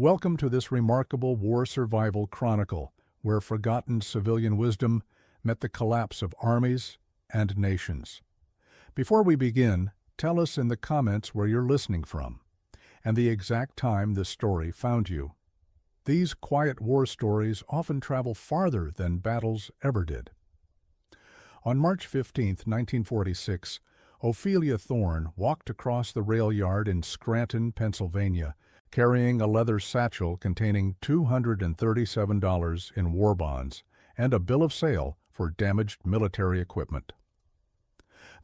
Welcome to this remarkable war survival chronicle, where forgotten civilian wisdom met the collapse of armies and nations. Before we begin, tell us in the comments where you're listening from, and the exact time this story found you. These quiet war stories often travel farther than battles ever did. On March 15, 1946, Ophelia Thorne walked across the rail yard in Scranton, Pennsylvania, carrying a leather satchel containing $237 in war bonds and a bill of sale for damaged military equipment.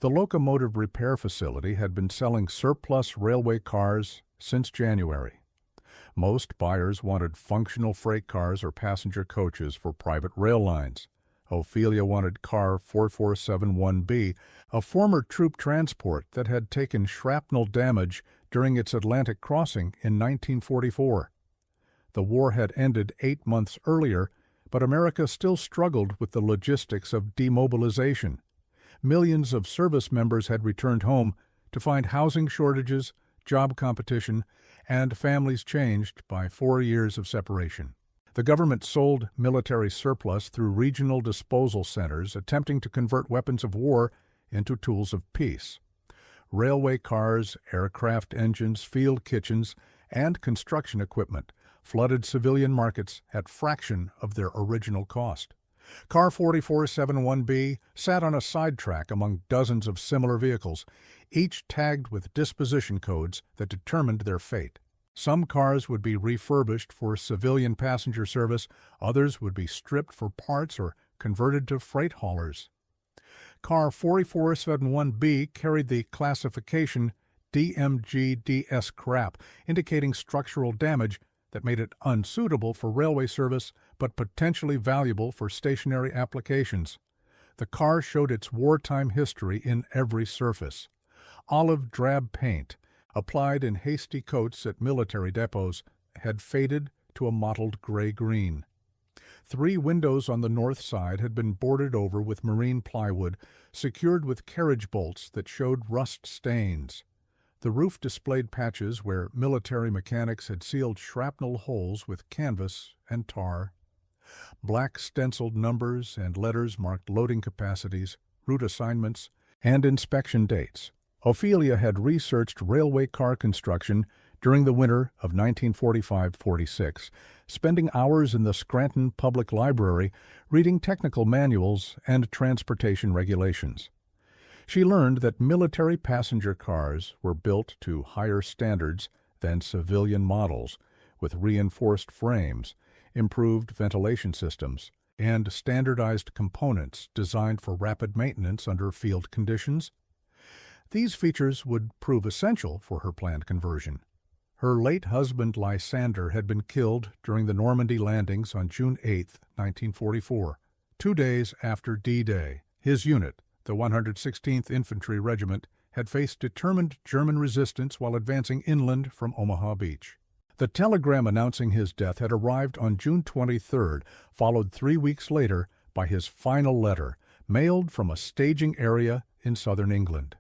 The locomotive repair facility had been selling surplus railway cars since January. Most buyers wanted functional freight cars or passenger coaches for private rail lines. Ophelia wanted car 4471B, a former troop transport that had taken shrapnel damage during its Atlantic crossing in 1944. The war had ended 8 months earlier, but America still struggled with the logistics of demobilization. Millions of service members had returned home to find housing shortages, job competition, and families changed by 4 years of separation. The government sold military surplus through regional disposal centers attempting to convert weapons of war into tools of peace. Railway cars, aircraft engines, field kitchens, and construction equipment flooded civilian markets at fraction of their original cost. Car 4471B sat on a sidetrack among dozens of similar vehicles, each tagged with disposition codes that determined their fate. Some cars would be refurbished for civilian passenger service, others would be stripped for parts or converted to freight haulers. Car 4471B carried the classification DMG-DS scrap, indicating structural damage that made it unsuitable for railway service but potentially valuable for stationary applications. The car showed its wartime history in every surface. Olive drab paint, applied in hasty coats at military depots, had faded to a mottled gray-green. 3 windows on the north side had been boarded over with marine plywood, secured with carriage bolts that showed rust stains. The roof displayed patches where military mechanics had sealed shrapnel holes with canvas and tar. Black stenciled numbers and letters marked loading capacities, route assignments, and inspection dates. Ophelia had researched railway car construction during the winter of 1945-46, spending hours in the Scranton Public Library reading technical manuals and transportation regulations. She learned that military passenger cars were built to higher standards than civilian models, with reinforced frames, improved ventilation systems, and standardized components designed for rapid maintenance under field conditions. These features would prove essential for her planned conversion. Her late husband Lysander had been killed during the Normandy landings on June 8, 1944, 2 days after D-Day. His unit, the 116th Infantry Regiment, had faced determined German resistance while advancing inland from Omaha Beach. The telegram announcing his death had arrived on June 23, followed 3 weeks later by his final letter, mailed from a staging area in southern England.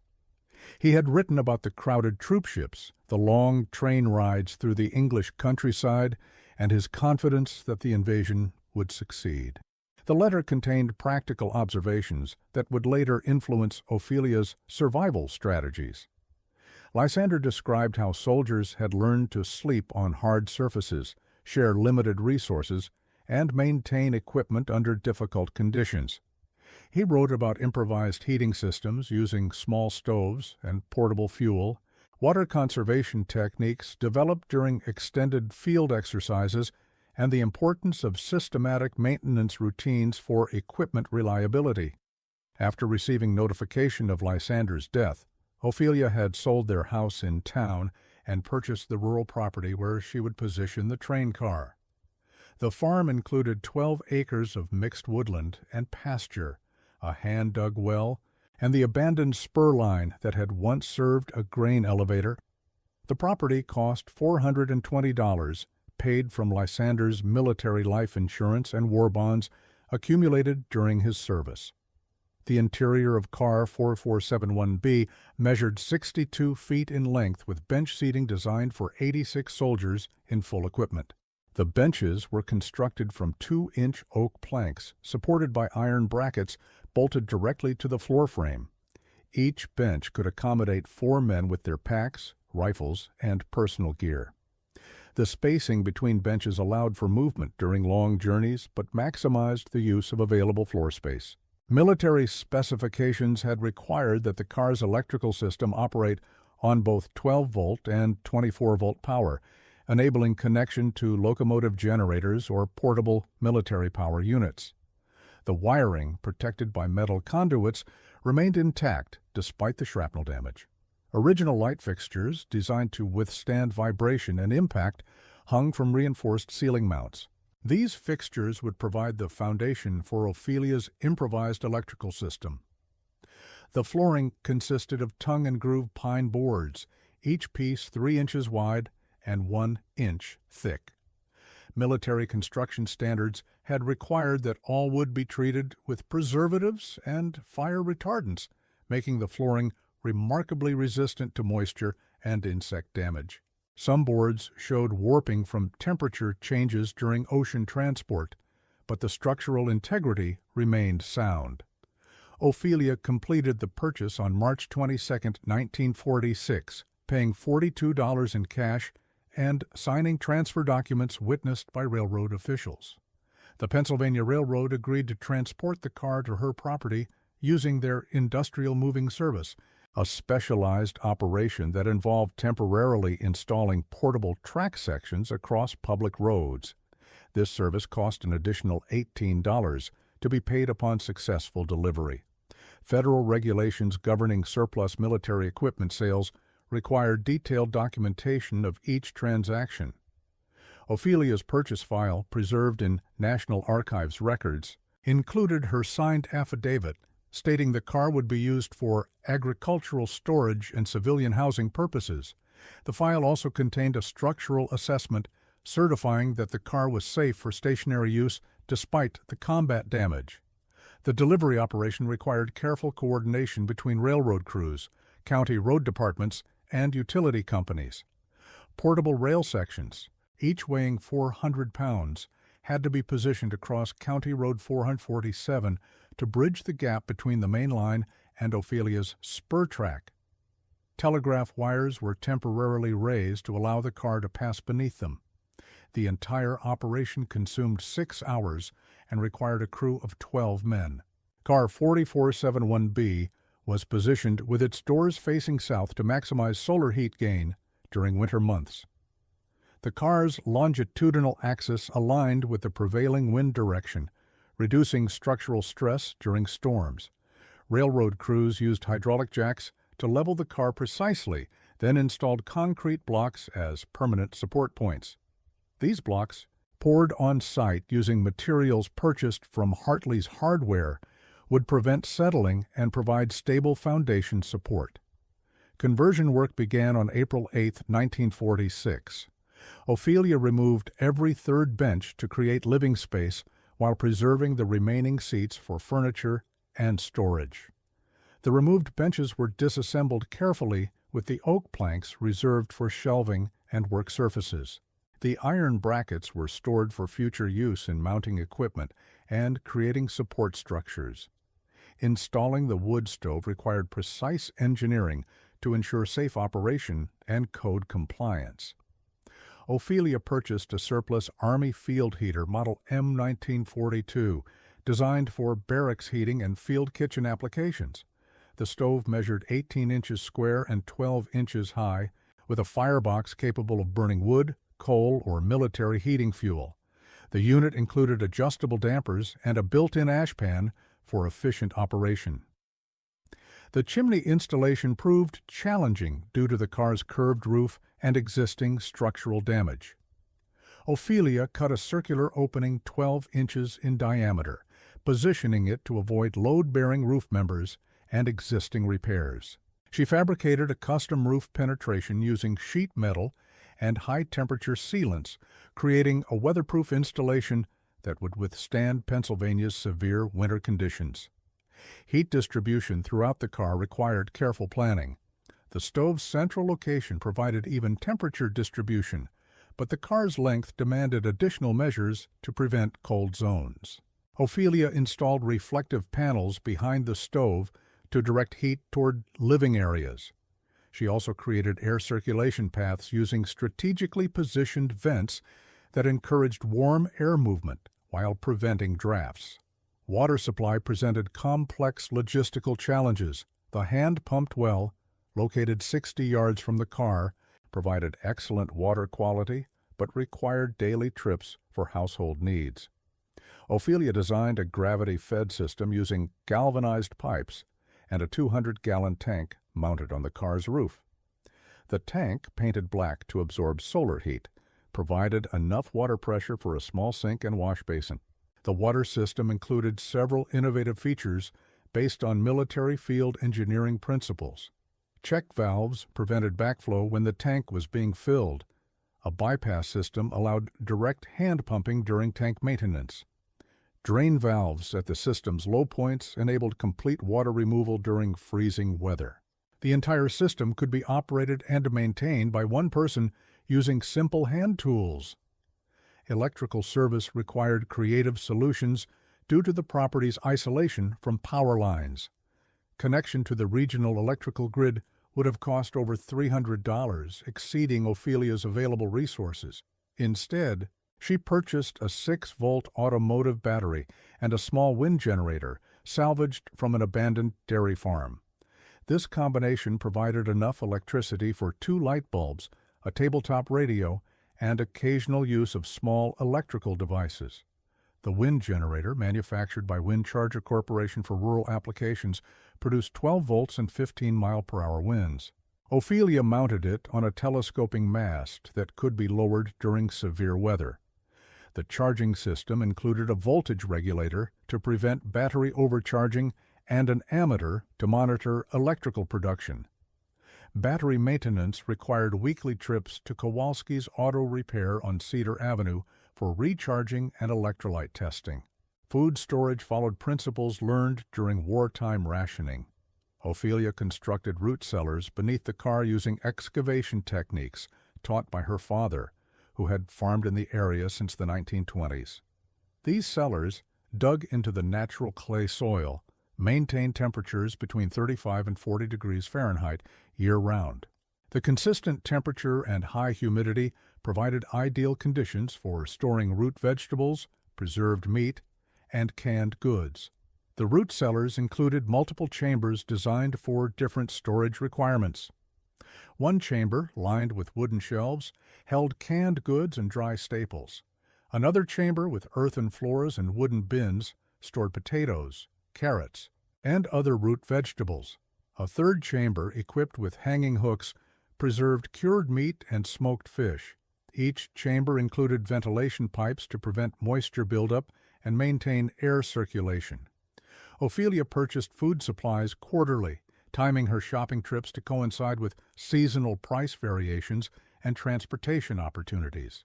He had written about the crowded troopships, the long train rides through the English countryside, and his confidence that the invasion would succeed. The letter contained practical observations that would later influence Ophelia's survival strategies. Lysander described how soldiers had learned to sleep on hard surfaces, share limited resources, and maintain equipment under difficult conditions. He wrote about improvised heating systems using small stoves and portable fuel, water conservation techniques developed during extended field exercises, and the importance of systematic maintenance routines for equipment reliability. After receiving notification of Lysander's death, Ophelia had sold their house in town and purchased the rural property where she would position the train car. The farm included 12 acres of mixed woodland and pasture, a hand-dug well, and the abandoned spur line that had once served a grain elevator. The property cost $420, paid from Lysander's military life insurance and war bonds accumulated during his service. The interior of car 4471B measured 62 feet in length with bench seating designed for 86 soldiers in full equipment. The benches were constructed from 2-inch oak planks supported by iron brackets bolted directly to the floor frame. Each bench could accommodate 4 men with their packs, rifles, and personal gear. The spacing between benches allowed for movement during long journeys but maximized the use of available floor space. Military specifications had required that the car's electrical system operate on both 12-volt and 24-volt power, enabling connection to locomotive generators or portable military power units. The wiring, protected by metal conduits, remained intact despite the shrapnel damage. Original light fixtures, designed to withstand vibration and impact, hung from reinforced ceiling mounts. These fixtures would provide the foundation for Ophelia's improvised electrical system. The flooring consisted of tongue and groove pine boards, each piece 3 inches wide and 1 inch thick. Military construction standards had required that all wood be treated with preservatives and fire retardants, making the flooring remarkably resistant to moisture and insect damage. Some boards showed warping from temperature changes during ocean transport, but the structural integrity remained sound. Ophelia completed the purchase on March 22, 1946, paying $42 in cash and signing transfer documents witnessed by railroad officials. The Pennsylvania Railroad agreed to transport the car to her property using their industrial moving service, a specialized operation that involved temporarily installing portable track sections across public roads. This service cost an additional $18 to be paid upon successful delivery. Federal regulations governing surplus military equipment sales required detailed documentation of each transaction. Ophelia's purchase file, preserved in National Archives records, included her signed affidavit stating the car would be used for agricultural storage and civilian housing purposes. The file also contained a structural assessment certifying that the car was safe for stationary use despite the combat damage. The delivery operation required careful coordination between railroad crews, county road departments, and utility companies. Portable rail sections, each weighing 400 pounds, had to be positioned across County Road 447 to bridge the gap between the main line and Ophelia's spur track. Telegraph wires were temporarily raised to allow the car to pass beneath them. The entire operation consumed 6 hours and required a crew of 12 men. Car 4471B was positioned with its doors facing south to maximize solar heat gain during winter months. The car's longitudinal axis aligned with the prevailing wind direction, reducing structural stress during storms. Railroad crews used hydraulic jacks to level the car precisely, then installed concrete blocks as permanent support points. These blocks, poured on site using materials purchased from Hartley's Hardware, would prevent settling and provide stable foundation support. Conversion work began on April 8, 1946. Ophelia removed every third bench to create living space while preserving the remaining seats for furniture and storage. The removed benches were disassembled carefully with the oak planks reserved for shelving and work surfaces. The iron brackets were stored for future use in mounting equipment and creating support structures. Installing the wood stove required precise engineering to ensure safe operation and code compliance. Ophelia purchased a surplus Army field heater model M1942, designed for barracks heating and field kitchen applications. The stove measured 18 inches square and 12 inches high, with a firebox capable of burning wood, coal, or military heating fuel. The unit included adjustable dampers and a built-in ash pan for efficient operation. The chimney installation proved challenging due to the car's curved roof and existing structural damage. Ophelia cut a circular opening 12 inches in diameter, positioning it to avoid load-bearing roof members and existing repairs. She fabricated a custom roof penetration using sheet metal and high-temperature sealants, creating a weatherproof installation that would withstand Pennsylvania's severe winter conditions. Heat distribution throughout the car required careful planning. The stove's central location provided even temperature distribution, but the car's length demanded additional measures to prevent cold zones. Ophelia installed reflective panels behind the stove to direct heat toward living areas. She also created air circulation paths using strategically positioned vents that encouraged warm air movement while preventing drafts. Water supply presented complex logistical challenges. The hand-pumped well, located 60 yards from the car, provided excellent water quality but required daily trips for household needs. Ophelia designed a gravity-fed system using galvanized pipes and a 200-gallon tank mounted on the car's roof. The tank, painted black to absorb solar heat, provided enough water pressure for a small sink and wash basin. The water system included several innovative features based on military field engineering principles. Check valves prevented backflow when the tank was being filled. A bypass system allowed direct hand pumping during tank maintenance. Drain valves at the system's low points enabled complete water removal during freezing weather. The entire system could be operated and maintained by one person using simple hand tools. Electrical service required creative solutions due to the property's isolation from power lines. Connection to the regional electrical grid would have cost over $300, exceeding Ophelia's available resources. Instead, she purchased a 6-volt automotive battery and a small wind generator salvaged from an abandoned dairy farm. This combination provided enough electricity for 2 light bulbs, a tabletop radio, and occasional use of small electrical devices. The wind generator, manufactured by Wind Charger Corporation for rural applications, produced 12 volts and 15-mile-per-hour winds. Ophelia mounted it on a telescoping mast that could be lowered during severe weather. The charging system included a voltage regulator to prevent battery overcharging and an ammeter to monitor electrical production. Battery maintenance required weekly trips to Kowalski's Auto Repair on Cedar Avenue for recharging and electrolyte testing. Food storage followed principles learned during wartime rationing. Ophelia constructed root cellars beneath the car using excavation techniques taught by her father, who had farmed in the area since the 1920s. These cellars, dug into the natural clay soil, maintain temperatures between 35 and 40 degrees Fahrenheit year-round. The consistent temperature and high humidity provided ideal conditions for storing root vegetables, preserved meat, and canned goods. The root cellars included multiple chambers designed for different storage requirements. One chamber, lined with wooden shelves, held canned goods and dry staples. Another chamber with earthen floors and wooden bins stored potatoes, carrots, and other root vegetables. A third chamber, equipped with hanging hooks, preserved cured meat and smoked fish. Each chamber included ventilation pipes to prevent moisture buildup and maintain air circulation. Ophelia purchased food supplies quarterly, timing her shopping trips to coincide with seasonal price variations and transportation opportunities.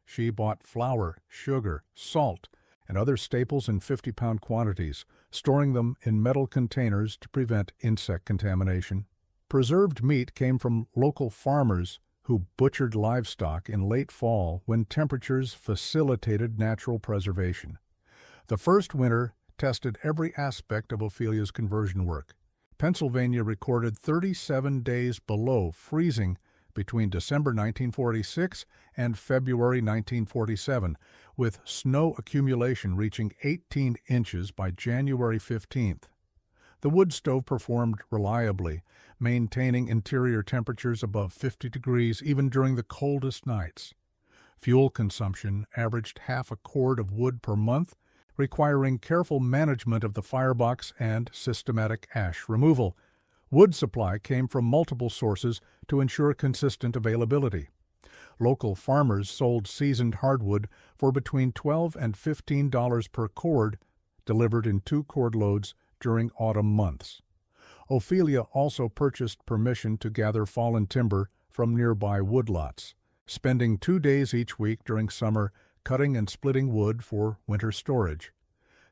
She bought flour, sugar, salt, and other staples in 50-pound quantities, storing them in metal containers to prevent insect contamination. Preserved meat came from local farmers who butchered livestock in late fall when temperatures facilitated natural preservation. The first winter tested every aspect of Ophelia's conversion work. Pennsylvania recorded 37 days below freezing between December 1946 and February 1947, with snow accumulation reaching 18 inches by January 15th. The wood stove performed reliably, maintaining interior temperatures above 50 degrees even during the coldest nights. Fuel consumption averaged half a cord of wood per month, requiring careful management of the firebox and systematic ash removal. Wood supply came from multiple sources to ensure consistent availability. Local farmers sold seasoned hardwood for between $12 and $15 per cord, delivered in 2-cord loads during autumn months. Ophelia also purchased permission to gather fallen timber from nearby woodlots, spending 2 days each week during summer cutting and splitting wood for winter storage.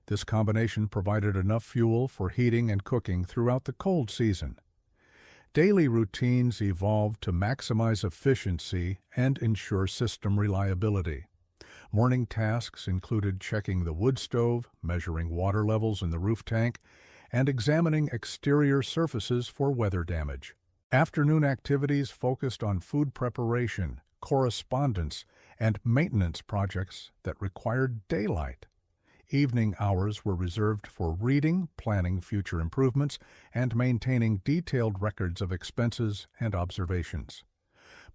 This combination provided enough fuel for heating and cooking throughout the cold season. Daily routines evolved to maximize efficiency and ensure system reliability. Morning tasks included checking the wood stove, measuring water levels in the roof tank, and examining exterior surfaces for weather damage. Afternoon activities focused on food preparation, correspondence, and maintenance projects that required daylight. Evening hours were reserved for reading, planning future improvements, and maintaining detailed records of expenses and observations.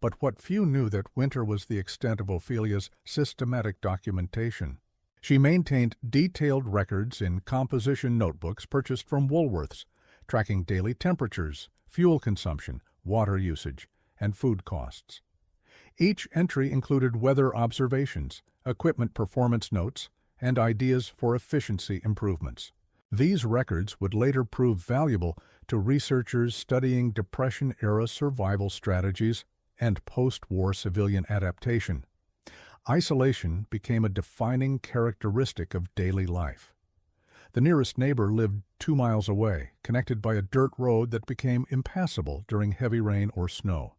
But what few knew that winter was the extent of Ophelia's systematic documentation. She maintained detailed records in composition notebooks purchased from Woolworths, tracking daily temperatures, fuel consumption, water usage, and food costs. Each entry included weather observations, equipment performance notes, and ideas for efficiency improvements. These records would later prove valuable to researchers studying Depression-era survival strategies and post-war civilian adaptation. Isolation became a defining characteristic of daily life. The nearest neighbor lived 2 miles away, connected by a dirt road that became impassable during heavy rain or snow.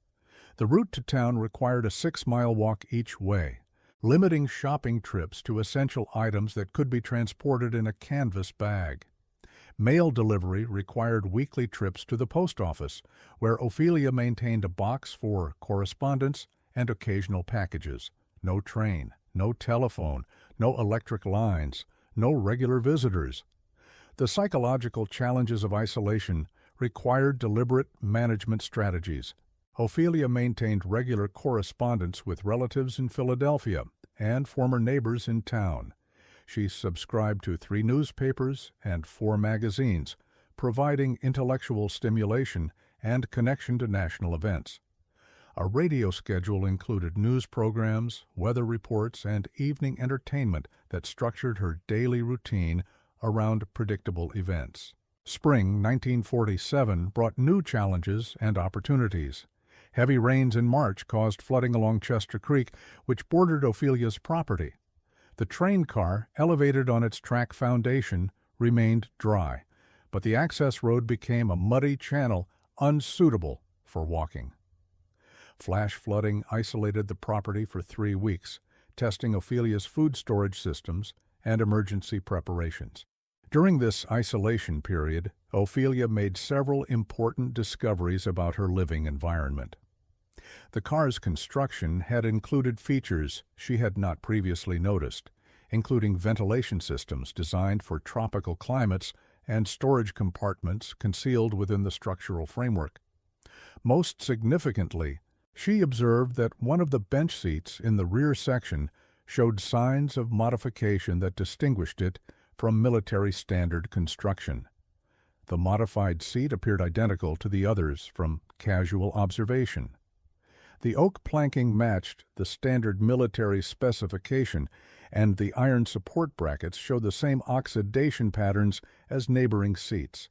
The route to town required a 6-mile walk each way, limiting shopping trips to essential items that could be transported in a canvas bag. Mail delivery required weekly trips to the post office, where Ophelia maintained a box for correspondence and occasional packages. No train, no telephone, no electric lines, no regular visitors. The psychological challenges of isolation required deliberate management strategies. Ophelia maintained regular correspondence with relatives in Philadelphia and former neighbors in town. She subscribed to 3 newspapers and 4 magazines, providing intellectual stimulation and connection to national events. A radio schedule included news programs, weather reports, and evening entertainment that structured her daily routine around predictable events. Spring 1947 brought new challenges and opportunities. Heavy rains in March caused flooding along Chester Creek, which bordered Ophelia's property. The train car, elevated on its track foundation, remained dry, but the access road became a muddy channel unsuitable for walking. Flash flooding isolated the property for 3 weeks, testing Ophelia's food storage systems and emergency preparations. During this isolation period, Ophelia made several important discoveries about her living environment. The car's construction had included features she had not previously noticed, including ventilation systems designed for tropical climates and storage compartments concealed within the structural framework. Most significantly, she observed that one of the bench seats in the rear section showed signs of modification that distinguished it from military standard construction. The modified seat appeared identical to the others from casual observation. The oak planking matched the standard military specification, and the iron support brackets showed the same oxidation patterns as neighboring seats.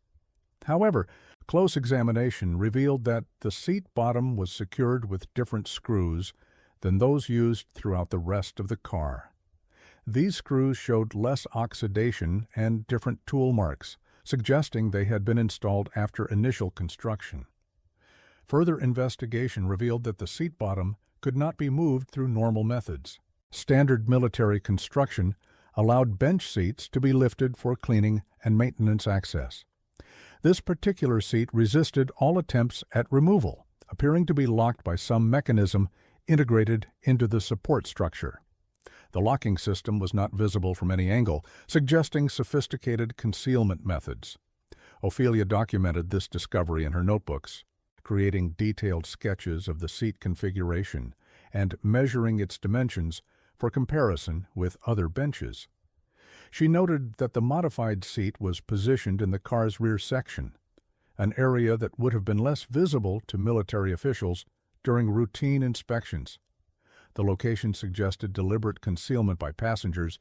However, close examination revealed that the seat bottom was secured with different screws than those used throughout the rest of the car. These screws showed less oxidation and different tool marks, suggesting they had been installed after initial construction. Further investigation revealed that the seat bottom could not be moved through normal methods. Standard military construction allowed bench seats to be lifted for cleaning and maintenance access. This particular seat resisted all attempts at removal, appearing to be locked by some mechanism integrated into the support structure. The locking system was not visible from any angle, suggesting sophisticated concealment methods. Ophelia documented this discovery in her notebooks, creating detailed sketches of the seat configuration and measuring its dimensions for comparison with other benches. She noted that the modified seat was positioned in the car's rear section, an area that would have been less visible to military officials during routine inspections. The location suggested deliberate concealment by passengers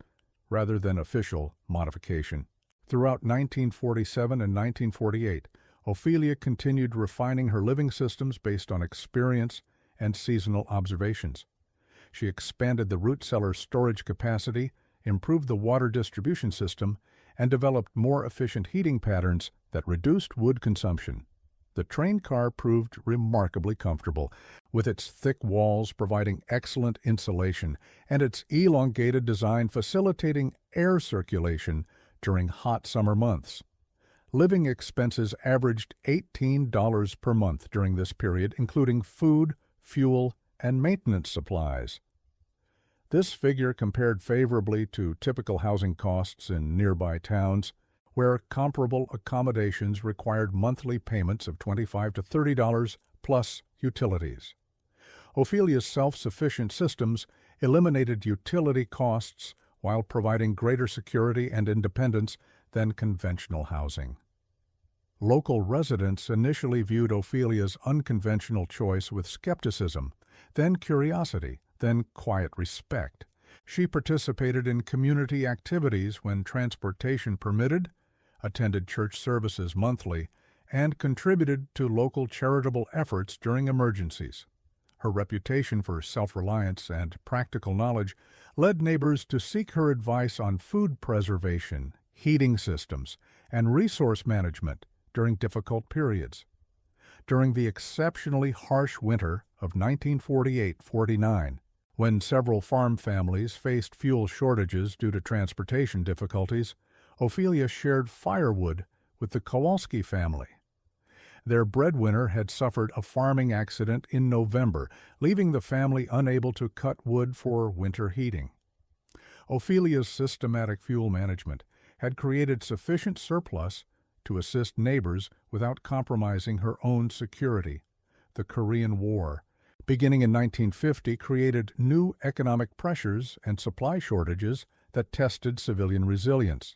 rather than official modification. Throughout 1947 and 1948, Ophelia continued refining her living systems based on experience and seasonal observations. She expanded the root cellar storage capacity, improved the water distribution system, and developed more efficient heating patterns that reduced wood consumption. The train car proved remarkably comfortable, with its thick walls providing excellent insulation and its elongated design facilitating air circulation during hot summer months. Living expenses averaged $18 per month during this period, including food, fuel, and maintenance supplies. This figure compared favorably to typical housing costs in nearby towns, where comparable accommodations required monthly payments of $25 to $30 plus utilities. Ophelia's self-sufficient systems eliminated utility costs while providing greater security and independence than conventional housing. Local residents initially viewed Ophelia's unconventional choice with skepticism, then curiosity, then quiet respect. She participated in community activities when transportation permitted, attended church services monthly, and contributed to local charitable efforts during emergencies. Her reputation for self-reliance and practical knowledge led neighbors to seek her advice on food preservation, heating systems, and resource management during difficult periods. During the exceptionally harsh winter of 1948-49, when several farm families faced fuel shortages due to transportation difficulties, Ophelia shared firewood with the Kowalski family. Their breadwinner had suffered a farming accident in November, leaving the family unable to cut wood for winter heating. Ophelia's systematic fuel management had created sufficient surplus to assist neighbors without compromising her own security. The Korean War, beginning in 1950, created new economic pressures and supply shortages that tested civilian resilience.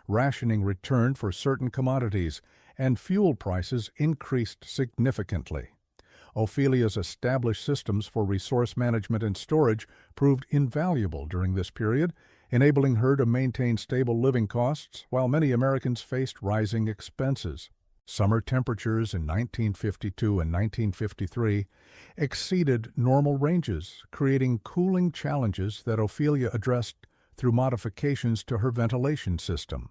Rationing returned for certain commodities, and fuel prices increased significantly. Ophelia's established systems for resource management and storage proved invaluable during this period, enabling her to maintain stable living costs while many Americans faced rising expenses. Summer temperatures in 1952 and 1953 exceeded normal ranges, creating cooling challenges that Ophelia addressed through modifications to her ventilation system.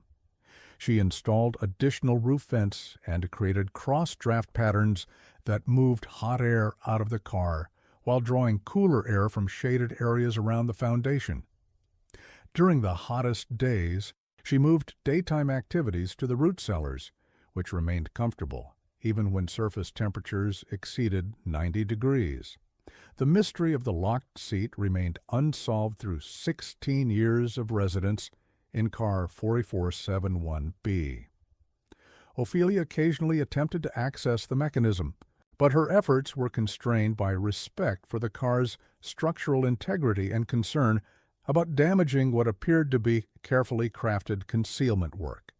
She installed additional roof vents and created cross-draft patterns that moved hot air out of the car while drawing cooler air from shaded areas around the foundation. During the hottest days, she moved daytime activities to the root cellars, which remained comfortable, even when surface temperatures exceeded 90 degrees. The mystery of the locked seat remained unsolved through 16 years of residence in car 4471B. Ophelia occasionally attempted to access the mechanism, but her efforts were constrained by respect for the car's structural integrity and concern about damaging what appeared to be carefully crafted concealment work.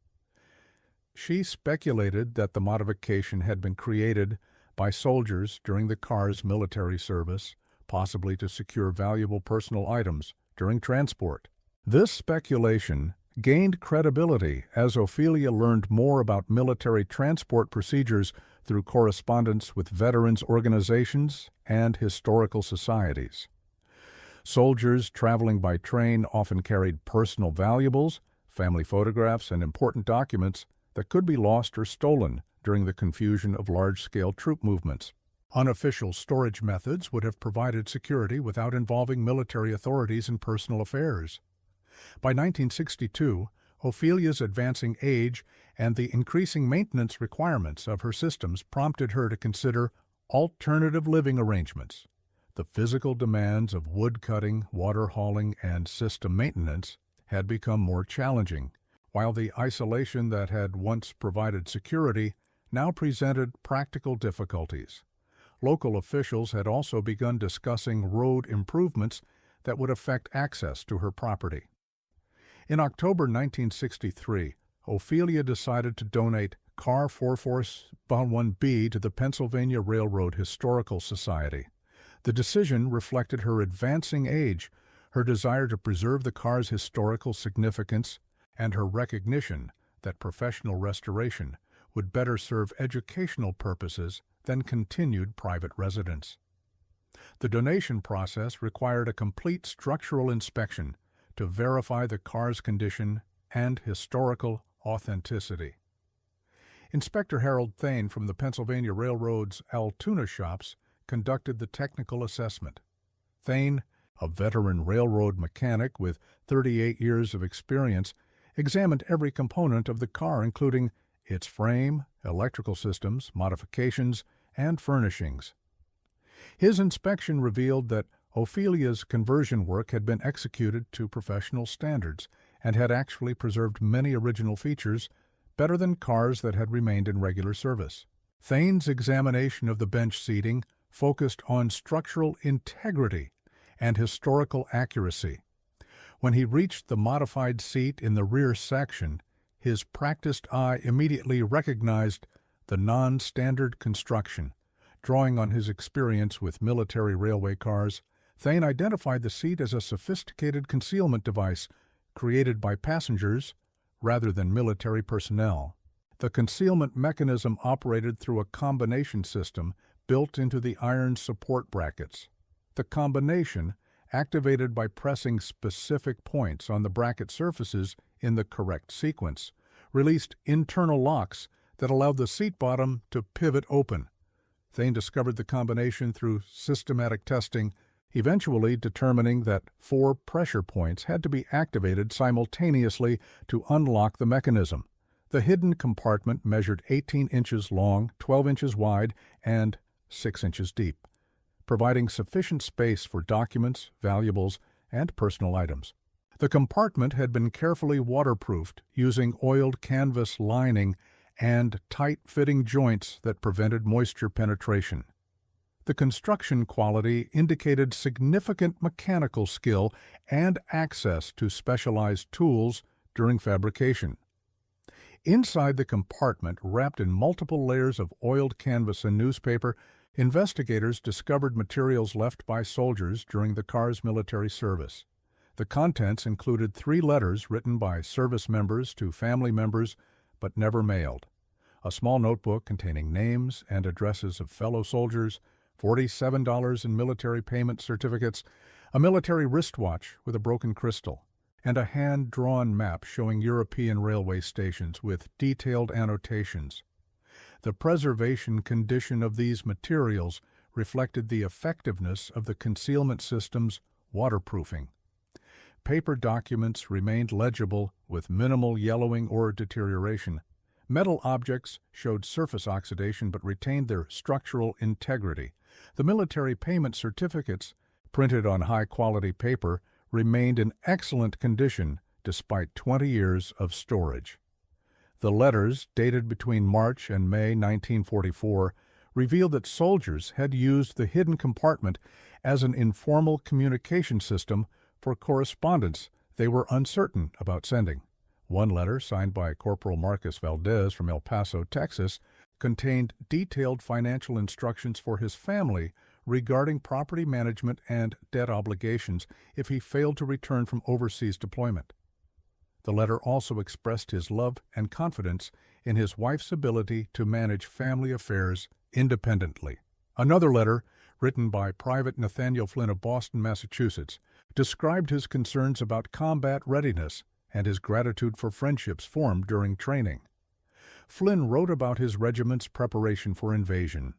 She speculated that the modification had been created by soldiers during the car's military service, possibly to secure valuable personal items during transport. This speculation gained credibility as Ophelia learned more about military transport procedures through correspondence with veterans organizations and historical societies. Soldiers traveling by train often carried personal valuables, family photographs, and important documents that could be lost or stolen during the confusion of large-scale troop movements. Unofficial storage methods would have provided security without involving military authorities in personal affairs. By 1962, Ophelia's advancing age and the increasing maintenance requirements of her systems prompted her to consider alternative living arrangements. The physical demands of wood cutting, water hauling, and system maintenance had become more challenging, while the isolation that had once provided security now presented practical difficulties. Local officials had also begun discussing road improvements that would affect access to her property. In October 1963, Ophelia decided to donate car 4471B to the Pennsylvania Railroad Historical Society. The decision reflected her advancing age, her desire to preserve the car's historical significance, and her recognition that professional restoration would better serve educational purposes than continued private residence. The donation process required a complete structural inspection to verify the car's condition and historical authenticity. Inspector Harold Thane from the Pennsylvania Railroad's Altoona shops conducted the technical assessment. Thane, a veteran railroad mechanic with 38 years of experience, examined every component of the car, including its frame, electrical systems, modifications, and furnishings. His inspection revealed that Ophelia's conversion work had been executed to professional standards and had actually preserved many original features, better than cars that had remained in regular service. Thane's examination of the bench seating focused on structural integrity and historical accuracy. When he reached the modified seat in the rear section, his practiced eye immediately recognized the non-standard construction. Drawing on his experience with military railway cars, Thane identified the seat as a sophisticated concealment device created by passengers rather than military personnel. The concealment mechanism operated through a combination system built into the iron support brackets. The combination, activated by pressing specific points on the bracket surfaces in the correct sequence, released internal locks that allowed the seat bottom to pivot open. Thane discovered the combination through systematic testing, eventually determining that 4 pressure points had to be activated simultaneously to unlock the mechanism. The hidden compartment measured 18 inches long, 12 inches wide, and 6 inches deep, providing sufficient space for documents, valuables, and personal items. The compartment had been carefully waterproofed using oiled canvas lining and tight-fitting joints that prevented moisture penetration. The construction quality indicated significant mechanical skill and access to specialized tools during fabrication. Inside the compartment, wrapped in multiple layers of oiled canvas and newspaper, investigators discovered materials left by soldiers during the car's military service. The contents included 3 letters written by service members to family members but never mailed, a small notebook containing names and addresses of fellow soldiers, $47 in military payment certificates, a military wristwatch with a broken crystal, and a hand-drawn map showing European railway stations with detailed annotations. The preservation condition of these materials reflected the effectiveness of the concealment system's waterproofing. Paper documents remained legible with minimal yellowing or deterioration. Metal objects showed surface oxidation but retained their structural integrity. The military payment certificates, printed on high-quality paper, remained in excellent condition despite 20 years of storage. The letters, dated between March and May 1944, revealed that soldiers had used the hidden compartment as an informal communication system for correspondence they were uncertain about sending. One letter, signed by Corporal Marcus Valdez from El Paso, Texas, contained detailed financial instructions for his family regarding property management and debt obligations if he failed to return from overseas deployment. The letter also expressed his love and confidence in his wife's ability to manage family affairs independently. Another letter, written by Private Nathaniel Flynn of Boston, Massachusetts, described his concerns about combat readiness and his gratitude for friendships formed during training. Flynn wrote about his regiment's preparation for invasion,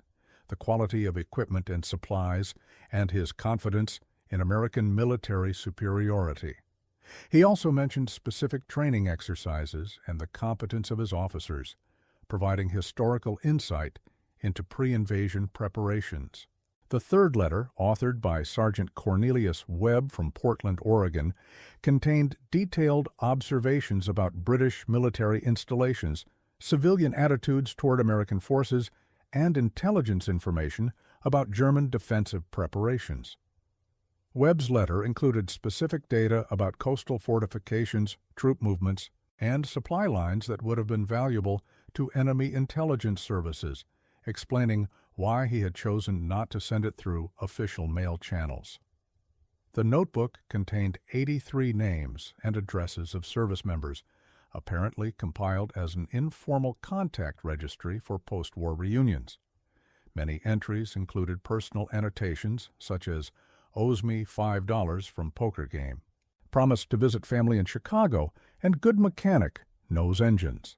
the quality of equipment and supplies, and his confidence in American military superiority. He also mentioned specific training exercises and the competence of his officers, providing historical insight into pre-invasion preparations. The third letter, authored by Sergeant Cornelius Webb from Portland, Oregon, contained detailed observations about British military installations, civilian attitudes toward American forces, and intelligence information about German defensive preparations. Webb's letter included specific data about coastal fortifications, troop movements, and supply lines that would have been valuable to enemy intelligence services, explaining why he had chosen not to send it through official mail channels. The notebook contained 83 names and addresses of service members, apparently compiled as an informal contact registry for post-war reunions. Many entries included personal annotations such as "owes me $5 from poker game." promised to visit family in Chicago, and good mechanic, knows engines.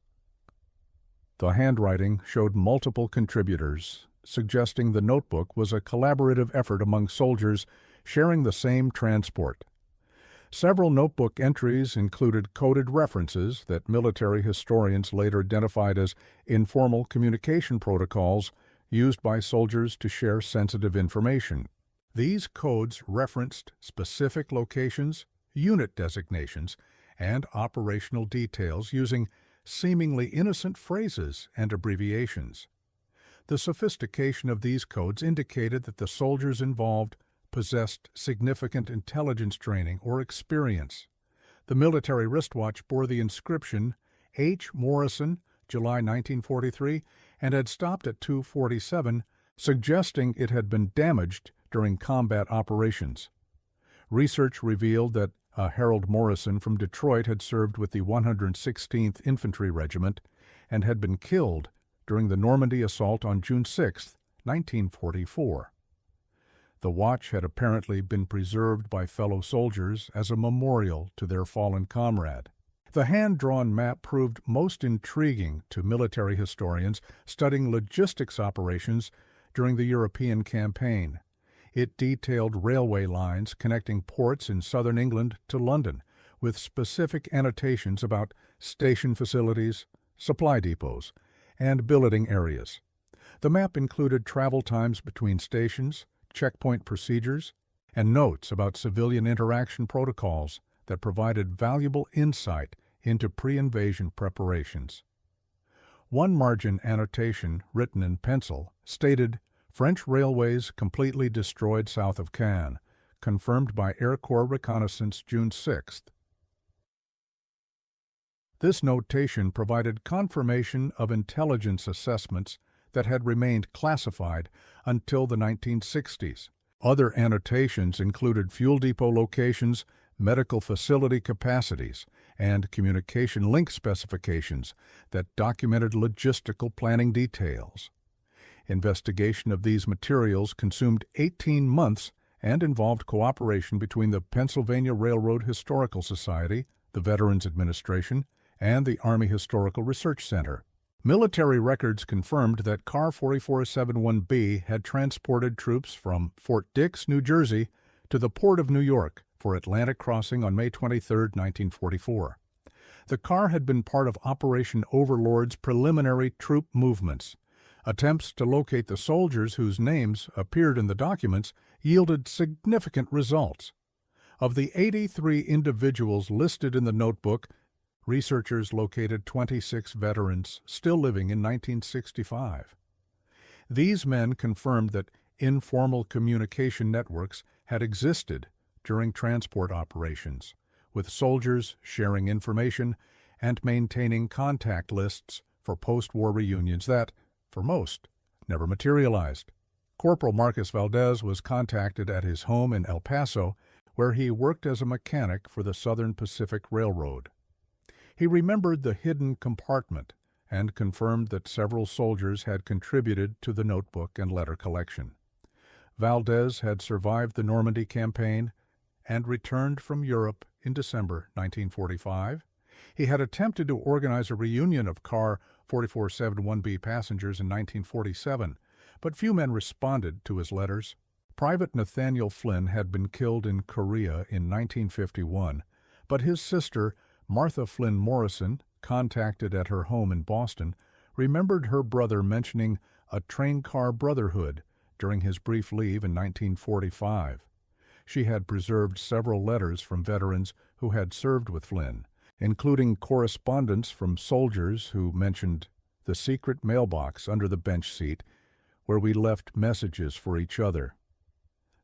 The handwriting showed multiple contributors, suggesting the notebook was a collaborative effort among soldiers sharing the same transport. Several notebook entries included coded references that military historians later identified as informal communication protocols used by soldiers to share sensitive information. These codes referenced specific locations, unit designations, and operational details using seemingly innocent phrases and abbreviations. The sophistication of these codes indicated that the soldiers involved possessed significant intelligence training or experience. The military wristwatch bore the inscription H. Morrison, July 1943, and had stopped at 247, suggesting it had been damaged during combat operations. Research revealed that a Harold Morrison from Detroit had served with the 116th Infantry Regiment and had been killed during the Normandy assault on June 6, 1944. The watch had apparently been preserved by fellow soldiers as a memorial to their fallen comrade. The hand-drawn map proved most intriguing to military historians studying logistics operations during the European campaign. It detailed railway lines connecting ports in southern England to London, with specific annotations about station facilities, supply depots, and billeting areas. The map included travel times between stations, checkpoint procedures, and notes about civilian interaction protocols that provided valuable insight into pre-invasion preparations. One margin annotation, written in pencil, stated, "French railways completely destroyed south of Caen, confirmed by Air Corps reconnaissance June 6th. This notation provided confirmation of intelligence assessments that had remained classified until the 1960s. Other annotations included fuel depot locations, medical facility capacities, and communication link specifications that documented logistical planning details. Investigation of these materials consumed 18 months and involved cooperation between the Pennsylvania Railroad Historical Society, the Veterans Administration, and the Army Historical Research Center. Military records confirmed that Car 4471B had transported troops from Fort Dix, New Jersey, to the Port of New York for Atlantic crossing on May 23, 1944. The car had been part of Operation Overlord's preliminary troop movements. Attempts to locate the soldiers whose names appeared in the documents yielded significant results. Of the 83 individuals listed in the notebook, researchers located 26 veterans still living in 1965. These men confirmed that informal communication networks had existed during transport operations, with soldiers sharing information and maintaining contact lists for post-war reunions that, for most, never materialized. Corporal Marcus Valdez was contacted at his home in El Paso, where he worked as a mechanic for the Southern Pacific Railroad. He remembered the hidden compartment and confirmed that several soldiers had contributed to the notebook and letter collection. Valdez had survived the Normandy campaign and returned from Europe in December 1945. He had attempted to organize a reunion of Car 4471B passengers in 1947, but few men responded to his letters. Private Nathaniel Flynn had been killed in Korea in 1951, but his sister, Martha Flynn Morrison, contacted at her home in Boston, remembered her brother mentioning a train car brotherhood during his brief leave in 1945. She had preserved several letters from veterans who had served with Flynn, including correspondence from soldiers who mentioned the secret mailbox under the bench seat where we left messages for each other.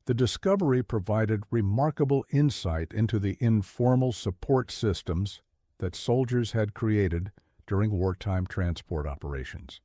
The discovery provided remarkable insight into the informal support systems that soldiers had created during wartime transport operations.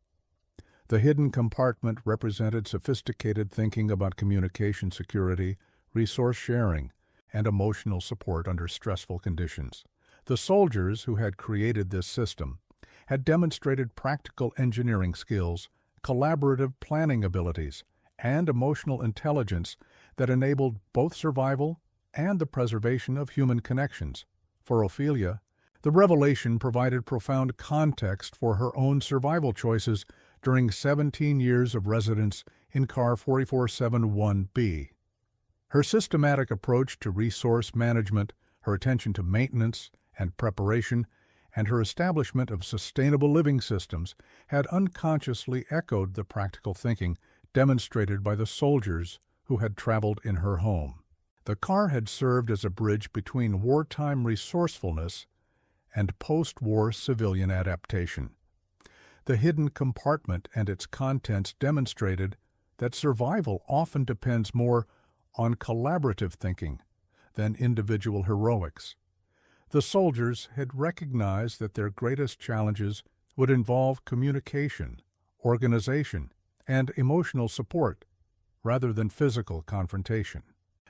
The hidden compartment represented sophisticated thinking about communication security, resource sharing, and emotional support under stressful conditions. The soldiers who had created this system had demonstrated practical engineering skills, collaborative planning abilities, and emotional intelligence that enabled both survival and the preservation of human connections. For Ophelia, the revelation provided profound context for her own survival choices during 17 years of residence in Car 4471B. Her systematic approach to resource management, her attention to maintenance and preparation, and her establishment of sustainable living systems had unconsciously echoed the practical thinking demonstrated by the soldiers who had traveled in her home. The car had served as a bridge between wartime resourcefulness and post-war civilian adaptation. The hidden compartment and its contents demonstrated that survival often depends more on collaborative thinking than individual heroics. The soldiers had recognized that their greatest challenges would involve communication, organization, and emotional support, rather than physical confrontation.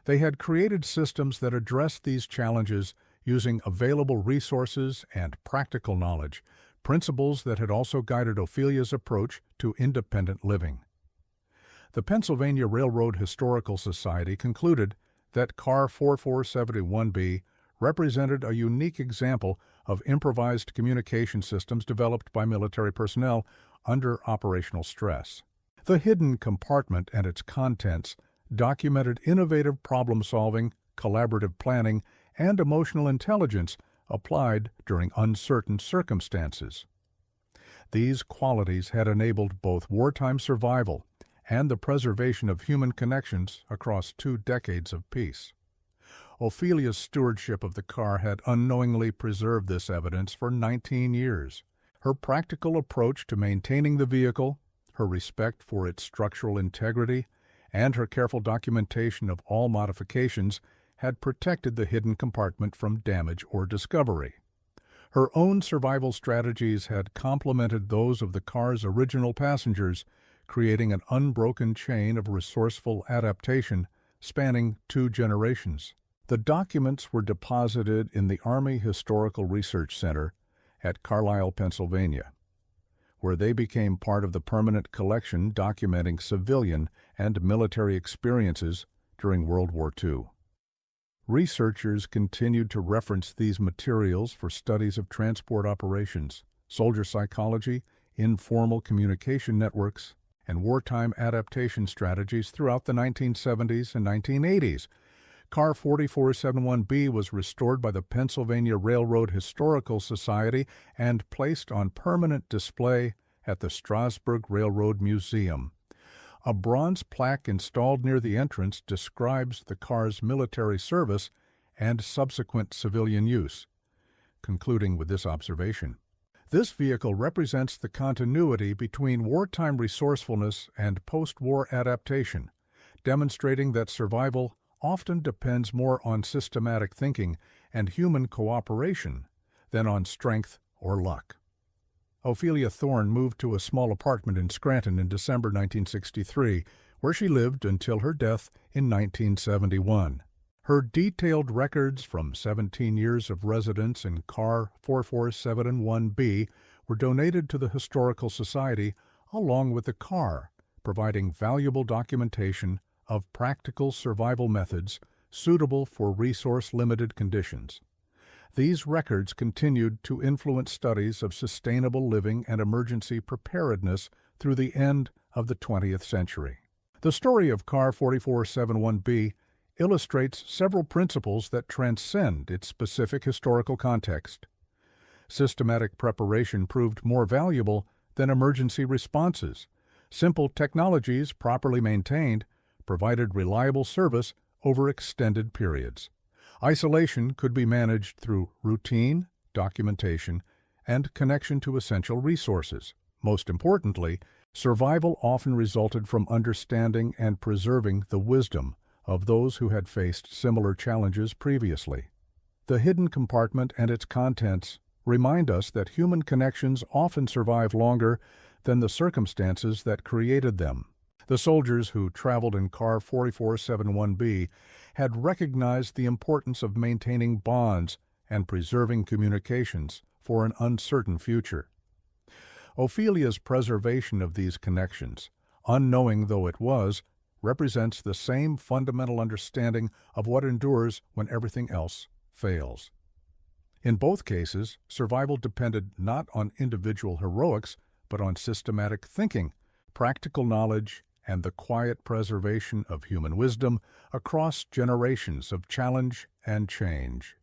They had created systems that addressed these challenges using available resources and practical knowledge, principles that had also guided Ophelia's approach to independent living. The Pennsylvania Railroad Historical Society concluded that Car 4471B represented a unique example of improvised communication systems developed by military personnel under operational stress. The hidden compartment and its contents documented innovative problem-solving, collaborative planning, and emotional intelligence applied during uncertain circumstances. These qualities had enabled both wartime survival and the preservation of human connections across 2 decades of peace. Ophelia's stewardship of the car had unknowingly preserved this evidence for 19 years. Her practical approach to maintaining the vehicle, her respect for its structural integrity, and her careful documentation of all modifications had protected the hidden compartment from damage or discovery. Her own survival strategies had complemented those of the car's original passengers, creating an unbroken chain of resourceful adaptation spanning 2 generations. The documents were deposited in the Army Historical Research Center at Carlisle, Pennsylvania, where they became part of the permanent collection documenting civilian and military experiences during World War II. Researchers continued to reference these materials for studies of transport operations, soldier psychology, informal communication networks, and wartime adaptation strategies throughout the 1970s and 1980s. Car 4471B was restored by the Pennsylvania Railroad Historical Society and placed on permanent display at the Strasburg Railroad Museum. A bronze plaque installed near the entrance describes the car's military service and subsequent civilian use, concluding with this observation: this vehicle represents the continuity between wartime resourcefulness and post-war adaptation, demonstrating that survival often depends more on systematic thinking and human cooperation than on strength or luck. Ophelia Thorne moved to a small apartment in Scranton in December 1963, where she lived until her death in 1971. Her detailed records from 17 years of residence in Car 4471B were donated to the Historical Society along with the car, providing valuable documentation of practical survival methods suitable for resource-limited conditions. These records continued to influence studies of sustainable living and emergency preparedness through the end of the 20th century. The story of Car 4471B illustrates several principles that transcend its specific historical context. Systematic preparation proved more valuable than emergency responses. Simple technologies, properly maintained, provided reliable service over extended periods. Isolation could be managed through routine, documentation, and connection to essential resources. Most importantly, survival often resulted from understanding and preserving the wisdom of those who had faced similar challenges previously. The hidden compartment and its contents remind us that human connections often survive longer than the circumstances that created them. The soldiers who traveled in Car 4471B had recognized the importance of maintaining bonds and preserving communications for an uncertain future. Ophelia's preservation of these connections, unknowing though it was, represents the same fundamental understanding of what endures when everything else fails. In both cases, survival depended not on individual heroics, but on systematic thinking, practical knowledge, and the quiet preservation of human wisdom across generations of challenge and change.